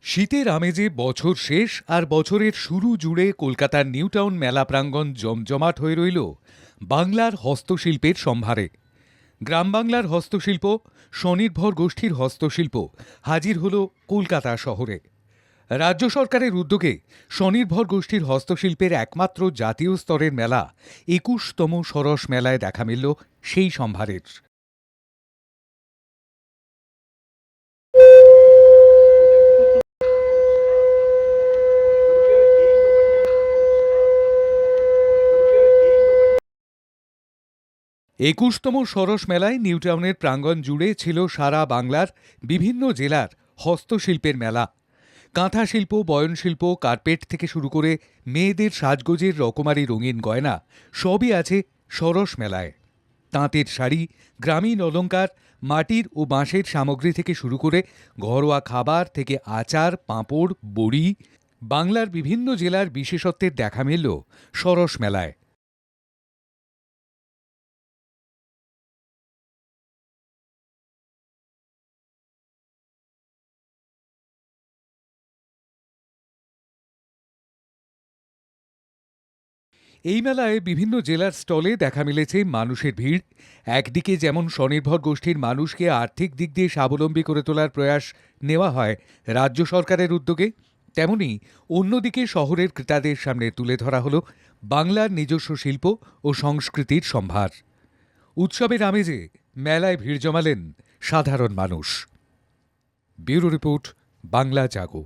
শীতের আমেজে বছর শেষ আর বছরের শুরু জুড়ে কলকাতার নিউ টাউন মেলা প্রাঙ্গণ জমজমাট হয়ে রইল বাংলার হস্তশিল্পের সম্ভারে। গ্রাম বাংলার হস্তশিল্প, স্বনির্ভর গোষ্ঠীর হস্তশিল্প হাজির হল কলকাতা শহরে। রাজ্য সরকারের উদ্যোগে স্বনির্ভর গোষ্ঠীর হস্তশিল্পের একমাত্র জাতীয় স্তরের মেলা ২১তম সরস মেলায় দেখা মিলল সেই সম্ভারের। একুশতম সরস মেলায় নিউ টাউনের প্রাঙ্গণ জুড়ে ছিল সারা বাংলার বিভিন্ন জেলার হস্তশিল্পের মেলা। কাঁথা শিল্প, বয়নশিল্প, কার্পেট থেকে শুরু করে মেয়েদের সাজগোজের রকমারি রঙিন গয়না সবই আছে সরস মেলায়। তাঁতের শাড়ি, গ্রামীণ অলংকার, মাটির ও বাঁশের সামগ্রী থেকে শুরু করে ঘরোয়া খাবার থেকে আচার, পাঁপড়, বড়ি, বাংলার বিভিন্ন জেলার বিশেষত্বের দেখা মিলল সরস মেলায়। এই মেলায় বিভিন্ন জেলার স্টলে দেখা মিলেছে মানুষের ভিড়। একদিকে যেমন স্বনির্ভর গোষ্ঠীর মানুষকে আর্থিক দিক দিয়ে স্বাবলম্বী করে তোলার প্রয়াস নেওয়া হয় রাজ্য সরকারের উদ্যোগে, তেমনি অন্যদিকে শহরের ক্রেতাদের সামনে তুলে ধরা হল বাংলার নিজস্ব শিল্প ও সংস্কৃতির সম্ভার। উৎসবের আমেজে মেলায় ভিড় জমালেন সাধারণ মানুষ। ব্যুরো রিপোর্ট, বাংলা জাগো।